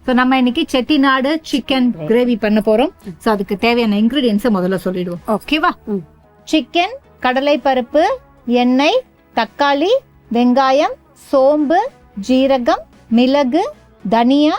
So நம்ம இன்னைக்கு Chettinad chicken gravy பண்ண போறோம். ஸோ அதுக்கு தேவையான இன்கிரீடியன்ஸை முதல்ல சொல்லிடுவோம். ஓகேவா? சிக்கன், கடலை பருப்பு, எண்ணெய், தக்காளி, வெங்காயம், சோம்பு, ஜீரகம், மிளகு, தனியா,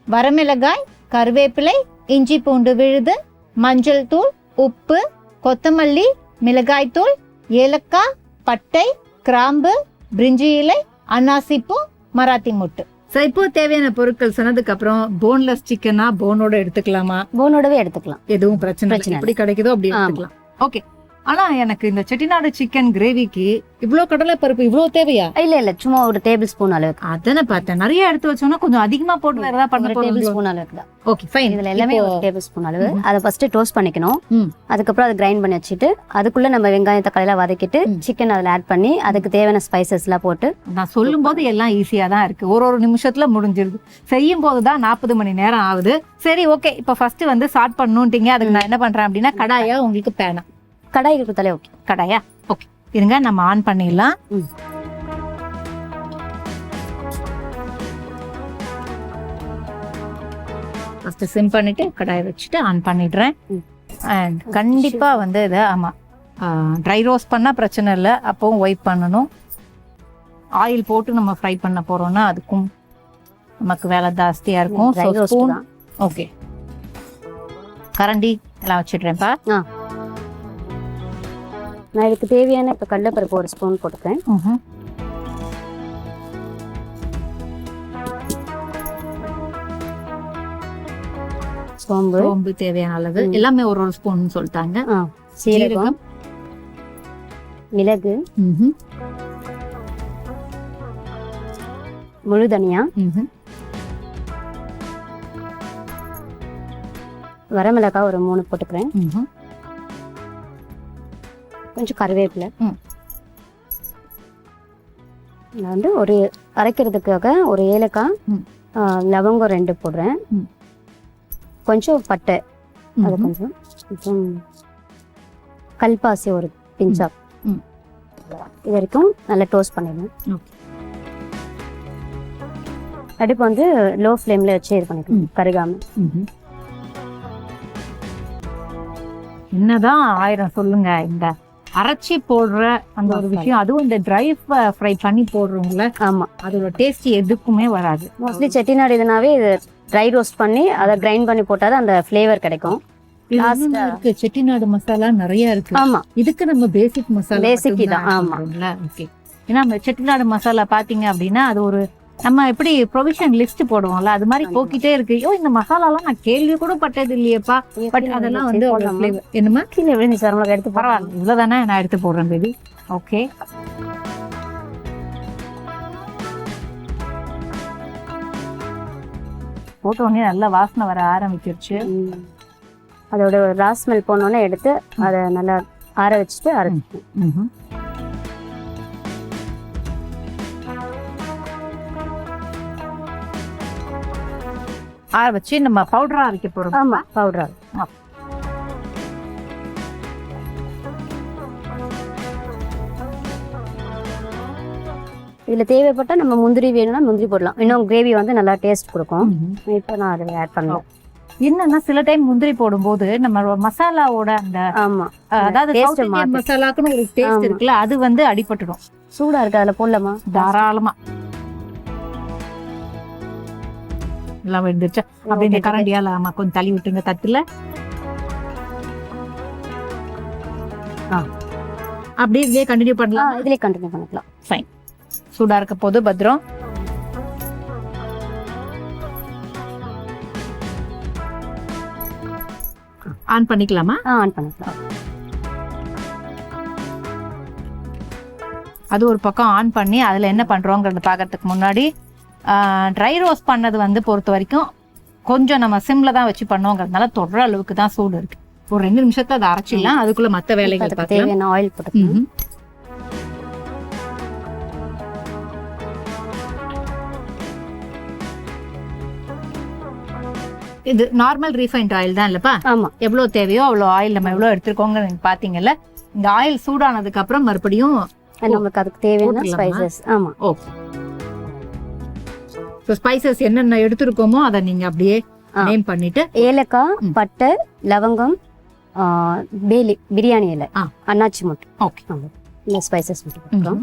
வரமிளகாய், கருவேப்பிலை, இஞ்சி பூண்டு விழுது, மஞ்சள் தூள், உப்பு, கொத்தமல்லி, மிளகாய் தூள், ஏலக்காய், பட்டை, கிராம்பு, பிரிஞ்சி இலை, அன்னாசிப்பூ, மராத்தி முட்டு. ஸோ இப்போ தேவையான பொருட்கள் சொன்னதுக்கு அப்புறம் போன்லெஸ் சிக்கனா போனோட எடுத்துக்கலாமா? போனோடவே எடுத்துக்கலாம், எதுவும் பிரச்சனை இல்லை. எப்படி கிடைக்குதோ அப்படி எடுத்துக்கலாம். ஓகே. ஆனா எனக்கு இந்த செட்டிநாடு சிக்கன் கிரேவிக்கு இவ்ளோ கடலை பருப்பு இவ்ளோ தேவையா? இல்ல சும்மா ஒரு டேபிள் ஸ்பூன் அளவுக்கு. அதானே பார்த்தேன். நிறைய எடுத்து வச்சோம்னா கொஞ்சம் அதிகமா போட்டு வேற ஏதாவது பண்ண டேபிள் ஸ்பூன் அளவுக்கு தான். Okay fine. இதுல எல்லாமே ஒரு டேபிள் ஸ்பூன் அளவு. அதை ஃபர்ஸ்ட் டோஸ்ட் பண்ணிக்கணும். அதுக்கப்புறம் அதை கிரைண்ட் பண்ணி வச்சுட்டு அதுக்குள்ள நம்ம வெங்காயம் தக்காளி எல்லாம் வதக்கிட்டு சிக்கன் அதுல ஆட் பண்ணி அதுக்கு தேவையான ஸ்பைசஸ் எல்லாம் போட்டு. நான் சொல்லும் போது எல்லாம் ஈஸியா தான் இருக்கு. ஒரு நிமிஷத்துல முடிஞ்சிருது. செய்யும் போதுதான் 40 மணி நேரம் ஆகுது. சரி ஓகே. இப்ப ஃபர்ஸ்ட் வந்து ஸ்டார்ட் பண்ணணும்ட்டீங்க. அதுக்கு நான் என்ன பண்றேன் அப்படின்னா கடாயா உங்களுக்கு பேனா? கடாய் கொடுத்தாலே ஓகே. கடாயா? ஓகே இருங்க நம்ம ஆன் பண்ணிடலாம். ஃபர்ஸ்ட் சிம் பண்ணிட்டு கடாயை வச்சுட்டு ஆன் பண்ணிடுறேன். அண்ட் கண்டிப்பா வந்து இதை ஆமா ட்ரை ரோஸ்ட் பண்ணா பிரச்சனை இல்லை. அப்பவும் ஒயிட் பண்ணணும். ஆயில் போட்டு நம்ம ஃப்ரை பண்ண போறோம்னா அதுக்கும் நமக்கு வேலை ஜாஸ்தியா இருக்கும். ஓகே கரண்டி எல்லாம் வச்சிடுறேன்ப்பா. நான் இதுக்கு தேவையான இப்போ கடலைப்பருப்பு ஒரு ஸ்பூன் போட்டுக்கிறேன். சோம்பு தேவையான அளவு எல்லாமே ஒரு ஸ்பூன் சொல்லிட்டாங்க. சீரகம், மிளகு, முழு தனியா, வரமிளகாய் ஒரு 3 போட்டுக்கிறேன். கொஞ்சம் கருவேப்பிலை. நான் வந்து ஒரு அரைக்கிறதுக்காக ஒரு ஏலக்காய், லவங்கம் 2 போடுறேன். கொஞ்சம் பட்டை, அது கொஞ்சம் கொஞ்சம் கல்பாசி ஒரு பிஞ்சா. இது வரைக்கும் நல்லா டோஸ்ட் பண்ணிடுவேன். அடுப்பு வந்து லோ ஃப்ளேமில் வச்சு இது பண்ணிக்கணும், கருகாம. என்னதான் 1000 சொல்லுங்க, இந்த அரைச்சி போடுற அந்த ஒரு விஷயம், அதுவும் இந்த ட்ரை ஃப்ரை பண்ணி போடுறோம்ல, ஆமா அதோட டேஸ்ட் எதுக்குமே வராது. மோஸ்ட்லி செட்டிநாடு இதுனாவே இது ட்ரை ரோஸ்ட் பண்ணி அதை கிரைண்ட் பண்ணி போட்டாதான் அந்த ஃப்ளேவர் கிடைக்கும். இருக்கு செட்டிநாடு மசாலா நிறைய இருக்கு. ஆமா இதுக்கு நம்ம பேசிக் மசாலா பேசிக் தான். ஆமா ஓகே. ஏன்னா நம்ம செட்டிநாடு மசாலா பாத்தீங்க அப்படின்னா அது ஒரு நம்ம எப்படி ப்ரொவிஷன் லிஸ்ட் போடுவோம்ல, அது மாதிரி போக்கிட்டே இருக்கு. இந்த மசாலாலாம் நான் கேள்வி கூட பட்டது இல்லையேப்பா. பட் அதெல்லாம் வந்து என்னமா கீழே விழுந்து சார் எடுத்து பரவாயில்ல, இவ்வளவுதானே, நான் எடுத்து போடுறேன் பேபி. ஓகே போட்ட உடனே நல்லா வாசனை வர ஆரம்பிச்சிருச்சு. அதோட ரா ஸ்மெல் போனோடனே எடுத்து அதை நல்லா ஆற வச்சுட்டு அரைச்சிட்டு ஆற வச்சு நம்ம பவுடரா அரைக்க போறோம். ஆமா பவுடர். இதுல தேவைப்பட்டா நம்ம முந்திரி வேணும்னா முந்திரி போடலாம். இன்னும் கிரேவி வந்து நல்லா டேஸ்ட் கொடுக்கும். இப்போ நான் அதை ஆட் பண்ணுவேன். என்னன்னா சில டைம் முந்திரி போடும்போது நம்ம மசாலாவோட அந்த அதாவது மசாலாக்குன்னு ஒரு டேஸ்ட் இருக்குல்ல, அது வந்து அடிபட்டுடும். சூடா இருக்கு, அதுல போடலாமா? தாராளமா. எல்லாம் வெந்துருச்சு. அப்படி இந்த கரண்டியால ஆமா கொஞ்சம் தள்ளி விட்டுங்க தட்டுல. அப்படியே இதுலயே கண்டினியூ பண்ணலாம். இதுலயே கண்டினியூ பண்ணிக்கலாம். ஃபைன். சூடா இருக்க போது பத்திரம். ஆன் பண்ணிக்கலாமா? ஆன் பண்ணிக்கலாம். அது ஒரு பக்கம் ஆன் பண்ணி அதுல என்ன பண்றோங்கிறத பாக்கிறதுக்கு முன்னாடி ட்ரை ரோஸ்ட் பண்ணது வந்து பொறுத்த வரைக்கும் கொஞ்சம் நம்ம சிம்ல தான் வச்சு பண்ணோங்கிறதுனால தொடர அளவுக்கு தான் சூடு இருக்கு. ஒரு 2 நிமிஷத்துல அதை அரைச்சிடலாம். அதுக்குள்ள மற்ற வேலைகள் தேவையான ஆயில் போட்டுக்கலாம். இது நார்மல் ரீஃபைண்ட் ஆயில் தான் இல்லப்பா? ஆமா. எவ்வளவு தேவையோ அவ்வளவு ஆயில் நம்ம எவ்வளவு எடுத்துருக்கோங்க பாத்தீங்கல்ல. இந்த ஆயில் சூடானதுக்கு அப்புறம் மறுபடியும் நமக்கு அதுக்கு தேவையான ஸ்பைசஸ். ஆமா. ஓகே ஸோ ஸ்பைசஸ் என்னென்ன எடுத்திருக்கோமோ அதை நீங்க அப்படியே நேம் பண்ணிட்டு ஏலக்காய், பட்டை, லவங்கம், பேலி, பிரியாணி இலை, அன்னாச்சி மட்டும். ஓகே, இந்த ஸ்பைசஸ் மட்டும்.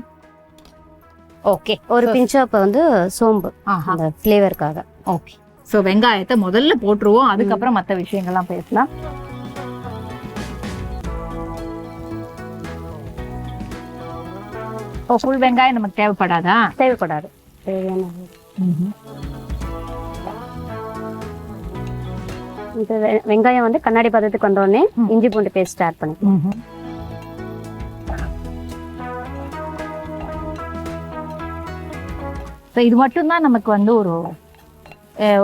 ஓகே, ஒரு பிஞ்ச் ஆஃப் வந்து சோம்பு அந்த ஃப்ளேவருக்காக. ஓகே, ஸோ வெங்காயத்தை முதல்ல போட்டுருவோம், அதுக்கப்புறம் மற்ற விஷயங்கள்லாம் பேசலாம். ஃபுல் வெங்காயம் நமக்கு தேவைப்படாதா? தேவைப்படாது. தேவையான வெங்காயம் வந்து கண்ணாடி பதத்துக்கு வந்தோடனே இஞ்சி பூண்டு பேஸ்ட் ஆட் பண்ணிக்கலாம். இது மட்டும்தான் நமக்கு வந்து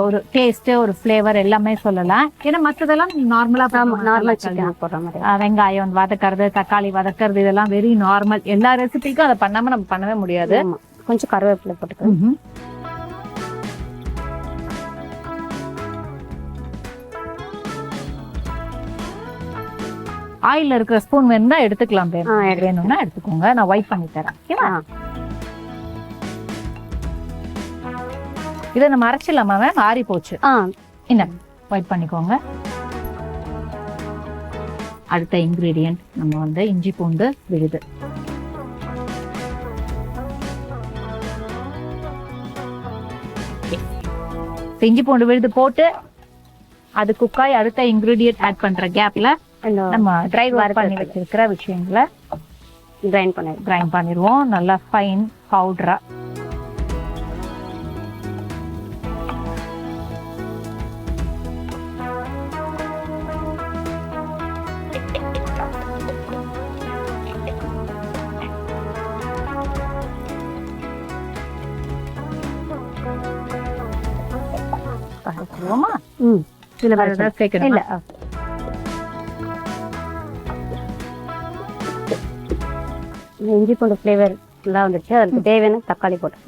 ஒரு டேஸ்ட், ஒரு ஃப்ளேவர் எல்லாமே சொல்லலாம். ஏன்னா மற்றதெல்லாம் நார்மலா நார்மல் சிக்கன் போடுற மாதிரி. வெங்காயம் வதக்கிறது, தக்காளி வதக்கிறது, இதெல்லாம் வெரி நார்மல். எல்லா ரெசிபிக்கும் அதை பண்ணாம நம்ம பண்ணவே முடியாது. கொஞ்சம் கருவேப்பிலை போட்டுக்கலாம். ஆயில்ல இருக்கிற ஸ்பூன் வேணும்னா எடுத்துக்கலாம், வேணும்னா எடுத்துக்கோங்க. நான் ஒயிட் பண்ணி தரேன். ஓகேவா? இதை நம்ம அரைச்சிடலாமா மேம்? ஆறி போச்சு. என்ன ஒயிட் பண்ணிக்கோங்க. அடுத்த இன்கிரீடியன்ட் நம்ம வந்து இஞ்சி பூண்டு விழுது. இஞ்சி பூண்டு விழுது போட்டு அது குக்காய் அடுத்த இன்கிரீடியன்ட் ஆட் பண்ற கேப்ல நம்ம ட்ரை பண்ணி வச்சிருக்கிற விஷயங்களை கிரைண்ட் பண்ணிடுவோம். நல்லா ஃபைன் பவுடரா. சில வேற ஏதாவது சேர்க்கணும் இல்ல? இஞ்சி பூண்டு ஃப்ளேவர் எல்லாம் வந்துச்சு. அதுக்கு தேவையான தக்காளி போட்டு.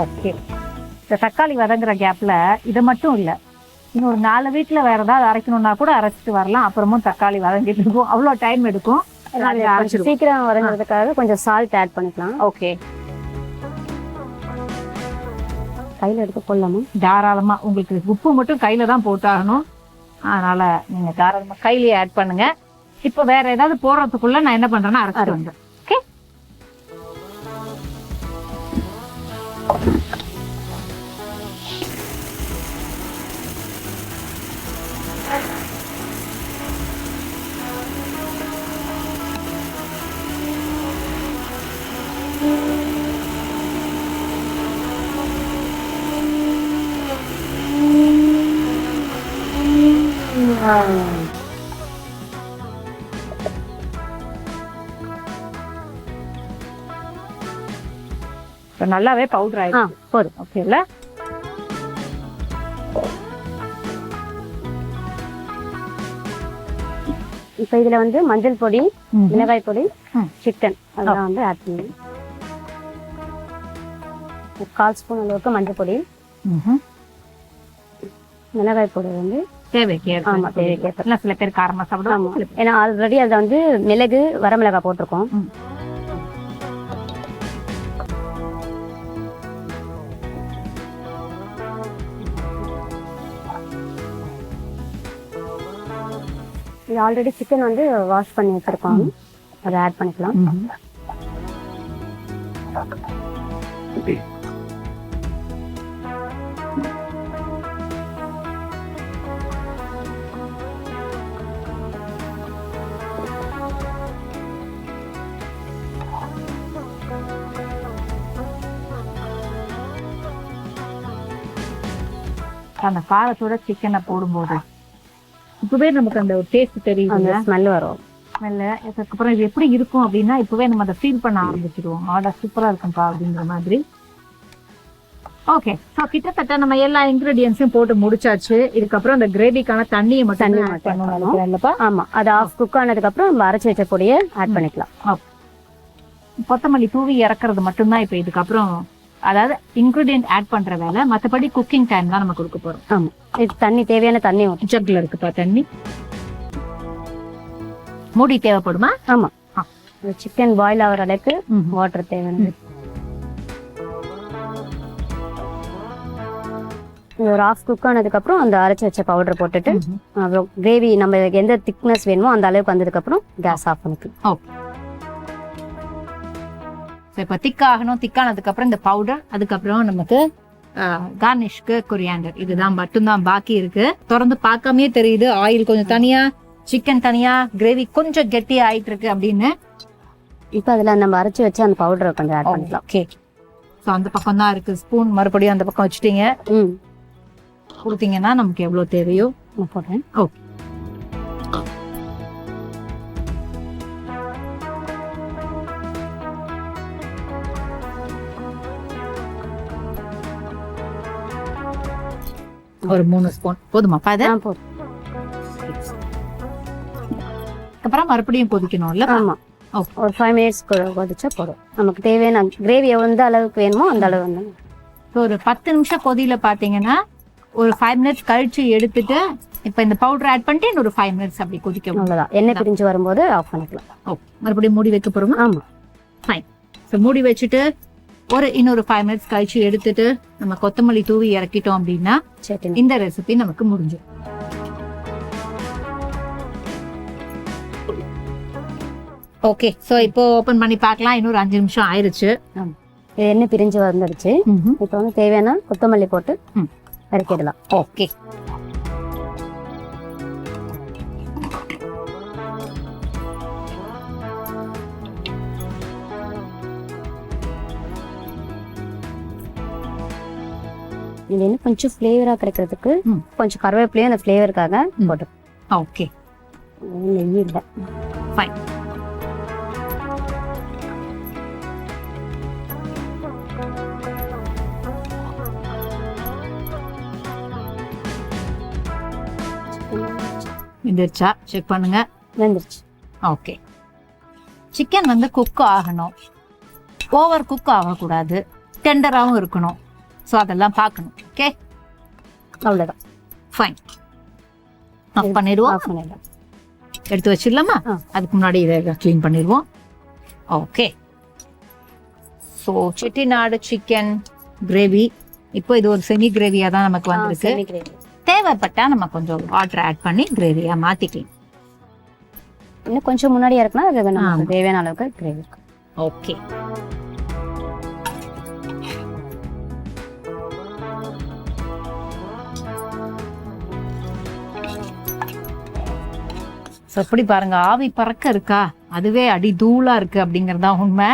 ஓகே, இந்த தக்காளி வதங்குற கேப்ல இதை மட்டும் இல்ல, இன்னொரு 4 வீட்டுல வேற ஏதாவது அரைக்கணும்னா கூட அரைச்சிட்டு வரலாம். அப்புறமும் தக்காளி வதங்கிட்டு இருக்கும், அவ்வளவு டைம் எடுக்கும். சீக்கிரம் வதங்குறதுக்காக கொஞ்சம் சால்ட் ஆட் பண்ணிக்கலாம். ஓகே, கையில எடுத்து கொள்ளலாமா? தாராளமா. உங்களுக்கு உப்பு மட்டும் கையில தான் போட்டாகணும், அதனால நீங்க தாராளமா கையிலேயே ஆட் பண்ணுங்க. இப்ப வேற ஏதாவது போடுறதுக்குள்ள நான் என்ன பண்றேன்னா அரைச்சிட்டு வந்தேன். ஓகே, நல்லாவே பவுடர் ஆயிடும். போதும். ஓகே இல்ல? இப்ப இதுல வந்து மஞ்சள் பொடி, மிளகாய் பொடி, சிக்கன் அதெல்லாம் வந்து ஆட் பண்ணி 1/4 ஸ்பூன் அளவுக்கு மஞ்சள் பொடி, மிளகாய் பொடி வந்து தேவைக்கேற்ப. சில பேர் காரமா சாப்பிடுவாங்க. ஏன்னா ஆல்ரெடி அதுல வந்து மிளகு, வரமிளகாய் போட்டிருக்கோம். இது ஆல்ரெடி சிக்கன் வந்து வாஷ் பண்ணி வச்சிருக்கோம், அதை ஆட் பண்ணிக்கலாம். அந்த காரத்தோட சிக்கனை போடும்போது இப்பவே நமக்கு அந்த டேஸ்ட் தெரியும், ஸ்மெல் வரும். ஸ்மெல் அதுக்கப்புறம் இது எப்படி இருக்கும் அப்படின்னா இப்பவே நம்ம அதை ஃபீல் பண்ண ஆரம்பிச்சிடுவோம். சூப்பரா இருக்கும்பா அப்படிங்கிற மாதிரி. ஓகே, ஸோ கிட்டத்தட்ட நம்ம எல்லா இன்கிரீடியன்ஸையும் போட்டு முடிச்சாச்சு. இதுக்கப்புறம் அந்த கிரேவிக்கான தண்ணியை மட்டும் இல்லப்பா? ஆமா, அது ஆஃப் குக் ஆனதுக்கு அப்புறம் நம்ம அரைச்சி வச்ச பொடியை ஆட் பண்ணிக்கலாம். கொத்தமல்லி தூவி இறக்குறது மட்டும்தான் இப்ப இதுக்கப்புறம், அதாவது இன்கிரீடியன்ட் ஆட் பண்ற வேலை. மற்றபடி குக்கிங் டைம் தான் நம்ம கொடுக்க போறோம். ஆமா, இது தண்ணி தேவையான தண்ணி ஜக்ல இருக்குப்பா. தண்ணி மூடி தேவைப்படுமா? ஆமா, சிக்கன் பாயில் ஆகிற அளவுக்கு வாட்டர் தேவையானது. ஒரு ஹாஃப் குக் ஆனதுக்கப்புறம் அந்த அரைச்சி வச்ச பவுடர் போட்டுட்டு அப்புறம் கிரேவி நம்ம எந்த திக்னஸ் வேணுமோ அந்த அளவுக்கு வந்ததுக்கப்புறம் கேஸ் ஆஃப் பண்ணிக்கலாம். ஓகே. ஸோ இப்போ திக்கானதுக்கப்புறம் இந்த பவுடர், அதுக்கப்புறம் நமக்கு கார்னிஷ்க்கு கொரியாண்டர், இதுதான் மட்டும்தான் பாக்கி இருக்கு. திறந்து பார்க்காமே தெரியுது ஆயில் கொஞ்சம் தனியா, சிக்கன் தனியா, கிரேவி கொஞ்சம் கெட்டி ஆயிட்டு இருக்கு அப்படின்னு. இப்போ அதில் நம்ம அரைச்சி வச்சு அந்த பவுடரை கொஞ்சம் ஆட் பண்ணிக்கலாம். ஓகே. ஸோ அந்த பக்கம் தான் இருக்கு ஸ்பூன், மறுபடியும் அந்த பக்கம் வச்சுட்டீங்க. கொடுத்தீங்கன்னா நமக்கு எவ்வளோ தேவையோ நான் போடுறேன். ஓகே. ஒரு 3 ஸ்பூன் போதுமாப்பா? அது போதும். அப்புறம் மறுபடியும் கொதிக்கணும்ல? ஆமா. ஒரு 5 மினிட்ஸ் கொதிச்சா போதும். நமக்கு தேவையான கிரேவி எந்த அளவுக்கு வேணுமோ அந்த அளவு வந்து ஒரு 10 நிமிஷம் கொதியில பாத்தீங்கன்னா ஒரு 5 மினிட்ஸ் கழிச்சு எடுத்துட்டு இப்ப இந்த பவுடர் ஆட் பண்ணிட்டு இன்னொரு 5 மினிட்ஸ் அப்படி கொதிக்கணும். அவ்வளவுதான். எண்ணெய் பிரிஞ்சு வரும்போது ஆஃப் பண்ணிக்கலாம். ஓகே. மறுபடியும் மூடி வைக்க போறோமா? ஆமா. ஃபைன். ஸோ மூடி வச்சுட்டு இன்னொரு 5 மினிட்ஸ் கழிச்சு எடுத்துட்டு நம்ம கொத்தமல்லி தூவி இறக்கிட்டோம் அப்படின்னா இந்த ரெசிபி நமக்கு முடிஞ்சு. ஓகே. ஸோ இப்போ ஓபன் பண்ணி பார்க்கலாம். இன்னொரு 5 நிமிஷம் ஆயிருச்சு. எண்ணெய் பிரிஞ்சு வந்துடுச்சு. இப்போ வந்து தேவையான கொத்தமல்லி போட்டு இறக்கிடலாம். ஓகே. இது இன்னும் கொஞ்சம் ஃப்ளேவரா கிடைக்கிறதுக்கு கொஞ்சம் கருவேப்பிலையும் அந்த ஃப்ளேவருக்காக போட்டு. ஓகே. நெய் இல்லை. ஃபைன். வெந்துருச்சா செக் பண்ணுங்க. வெந்துருச்சு. ஓகே. சிக்கன் வந்து குக் ஆகணும், ஓவர் குக் ஆகக்கூடாது, டெண்டராகவும் இருக்கணும். ஸோ அதெல்லாம் பார்க்கணும். ஓகே. அவ்வளோதான். ஃபைன். ஆஃப் பண்ணிடுவோம். எடுத்து வச்சிடலாமா? அதுக்கு முன்னாடி இதை க்ளீன் பண்ணிடுவோம். Okay. So Chettinad chicken gravy இப்போ இது ஒரு செமி கிரேவியாக தான் நமக்கு வந்திருக்கு. தேவைப்பட்டா நம்ம கொஞ்சம் வாட்டர் ஆட் பண்ணி கிரேவியா மாத்திக்கலாம். இன்னும் கொஞ்சம் முன்னாடி இருக்குன்னா அது நமக்கு தேவையான அளவுக்கு கிரேவி இருக்கு. ஓகே. எப்படி பாருங்க, ஆவி பறக்க இருக்கா, அதுவே அடி தூளா இருக்கு அப்படிங்கறதா உண்மை.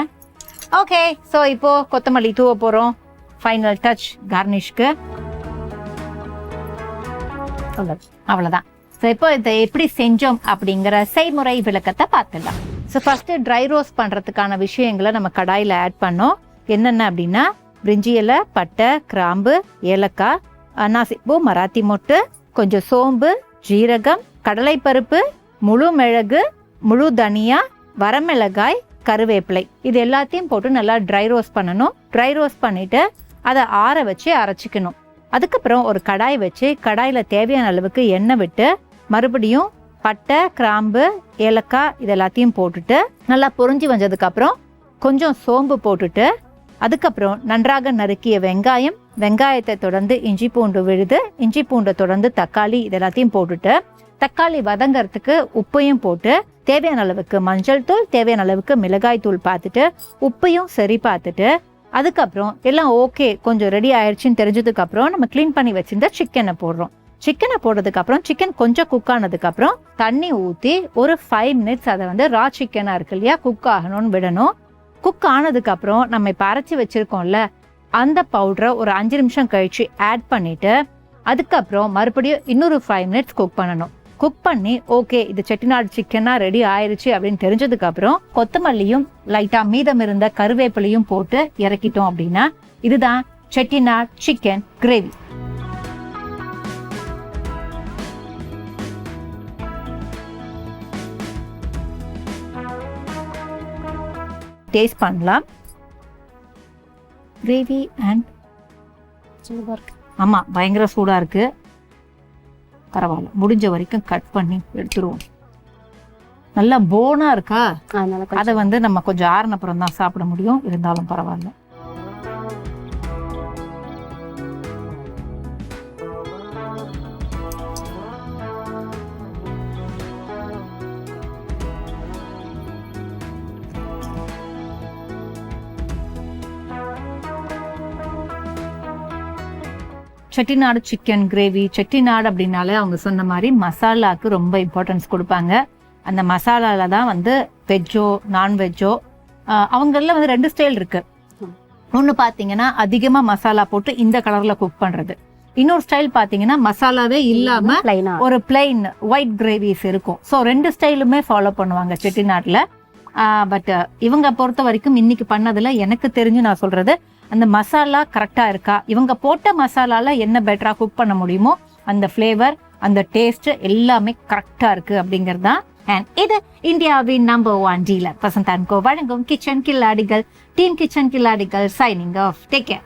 ஓகே. ஸோ இப்போ கொத்தமல்லி தூவ போறோம். ஃபைனல் டச் கார்னிஷ்க்கு. அவ்வளவுதான். ஸோ இப்போ இதை எப்படி செஞ்சோம் அப்படிங்கிற செய்முறை விளக்கத்தை பார்த்துடலாம். ஸோ ஃபர்ஸ்ட் ட்ரை ரோஸ்ட் பண்றதுக்கான விஷயங்களை நம்ம கடாயில ஆட் பண்ணோம். என்னென்ன அப்படின்னா பிரிஞ்சி இலை, பட்டை, கிராம்பு, ஏலக்காய், அன்னாசிப்பூ, மராத்தி மொட்டு, கொஞ்சம் சோம்பு, ஜீரகம், கடலைப்பருப்பு, முழு மிளகு, முழு தனியா, வரமிளகாய், கருவேப்பிலை, இது எல்லாத்தையும் போட்டு நல்லா ட்ரை ரோஸ்ட் பண்ணணும். ட்ரை ரோஸ்ட் பண்ணிட்டு அதை ஆற வச்சு அரைச்சிக்கணும். அதுக்கப்புறம் ஒரு கடாய் வச்சு கடாயில தேவையான அளவுக்கு எண்ணெய் விட்டு மறுபடியும் பட்டை, கிராம்பு, ஏலக்காய் இது எல்லாத்தையும் போட்டுட்டு நல்லா பொரிஞ்சு வந்ததுக்கு அப்புறம் கொஞ்சம் சோம்பு போட்டுட்டு அதுக்கப்புறம் நன்றாக நறுக்கிய வெங்காயம், வெங்காயத்தை தொடர்ந்து இஞ்சி பூண்டு விழுது, இஞ்சி பூண்டை தொடர்ந்து தக்காளி இது எல்லாத்தையும் போட்டுட்டு தக்காளி வதங்கறதுக்கு உப்பையும் போட்டு தேவையான அளவுக்கு மஞ்சள் தூள், தேவையான அளவுக்கு மிளகாய் தூள் பார்த்துட்டு உப்பையும் சரி பார்த்துட்டு அதுக்கப்புறம் எல்லாம் ஓகே கொஞ்சம் ரெடி ஆயிடுச்சுன்னு தெரிஞ்சதுக்கு அப்புறம் நம்ம கிளீன் பண்ணி வச்சிருந்த சிக்கனை போடுறோம். சிக்கனை போடுறதுக்கு அப்புறம் சிக்கன் கொஞ்சம் குக் ஆனதுக்கு அப்புறம் தண்ணி ஊற்றி ஒரு 5 மினிட்ஸ் அதை வந்து ரா சிக்கனா இருக்கு இல்லையா குக் ஆகணும்னு விடணும். குக் ஆனதுக்கு அப்புறம் நம்ம இப்ப அரைச்சி வச்சிருக்கோம்ல அந்த பவுடரை ஒரு 5 நிமிஷம் கழிச்சு ஆட் பண்ணிட்டு அதுக்கப்புறம் மறுபடியும் இன்னொரு 5 மினிட்ஸ் குக் பண்ணணும். குக் பண்ணி ஓகே இது செட்டிநாடு சிக்கனா ரெடி ஆயிருச்சு அப்படின்னு தெரிஞ்சதுக்கு அப்புறம் கொத்தமல்லியும் லைட்டா மீதம் இருந்த கருவேப்பிலையும் போட்டு இறக்கிட்டோம் அப்படின்னா இதுதான் செட்டிநாடு சிக்கன் கிரேவி. டேஸ்ட் பண்ணலாம். கிரேவி அண்ட் சூடா இருக்கு. ஆமா பயங்கர சூடா இருக்கு. பரவாயில்ல, முடிஞ்ச வரைக்கும் கட் பண்ணி எடுத்துருவோம். நல்லா போனா இருக்கா, அதனால கொஞ்சம் அதை வந்து நம்ம கொஞ்சம் ஆறுன அப்புறம் தான் சாப்பிட முடியும். இருந்தாலும் பரவாயில்ல. Chettinad chicken gravy. செட்டிநாடு அப்படின்னாலே அவங்க சொன்ன மாதிரி மசாலாவுக்கு ரொம்ப இம்பார்ட்டன்ஸ் கொடுப்பாங்க. அந்த மசாலால தான் வந்து வெஜ்ஜோ நான்வெஜ்ஜோ அவங்கள வந்து 2 ஸ்டைல் இருக்கு. ஒன்று பார்த்தீங்கன்னா அதிகமாக மசாலா போட்டு இந்த கலரில் குக் பண்ணுறது. இன்னொரு ஸ்டைல் பார்த்தீங்கன்னா மசாலாவே இல்லாமல் plain-ஆ. ஒரு பிளைன் ஒயிட் கிரேவிஸ் இருக்கும். ஸோ 2 ஸ்டைலுமே ஃபாலோ பண்ணுவாங்க செட்டிநாட்டில். பட் இவங்க பொறுத்த வரைக்கும் இன்னைக்கு பண்ணதில் எனக்கு தெரிஞ்சு நான் சொல்கிறது, அந்த மசாலா கரெக்டாக இருக்கா, இவங்க போட்ட மசாலால என்ன பெட்டராக குக் பண்ண முடியுமோ அந்த ஃப்ளேவர் அந்த டேஸ்ட் எல்லாமே கரெக்டாக இருக்குது அப்படிங்கிறது தான். அண்ட் இது இந்தியாவின் number 1 dealer Vasanth and co வழங்கும் கிச்சன் கில்லாடிகள். டீம் கிச்சன் கில்லாடிகள் சைனிங் ஆஃப். Take care.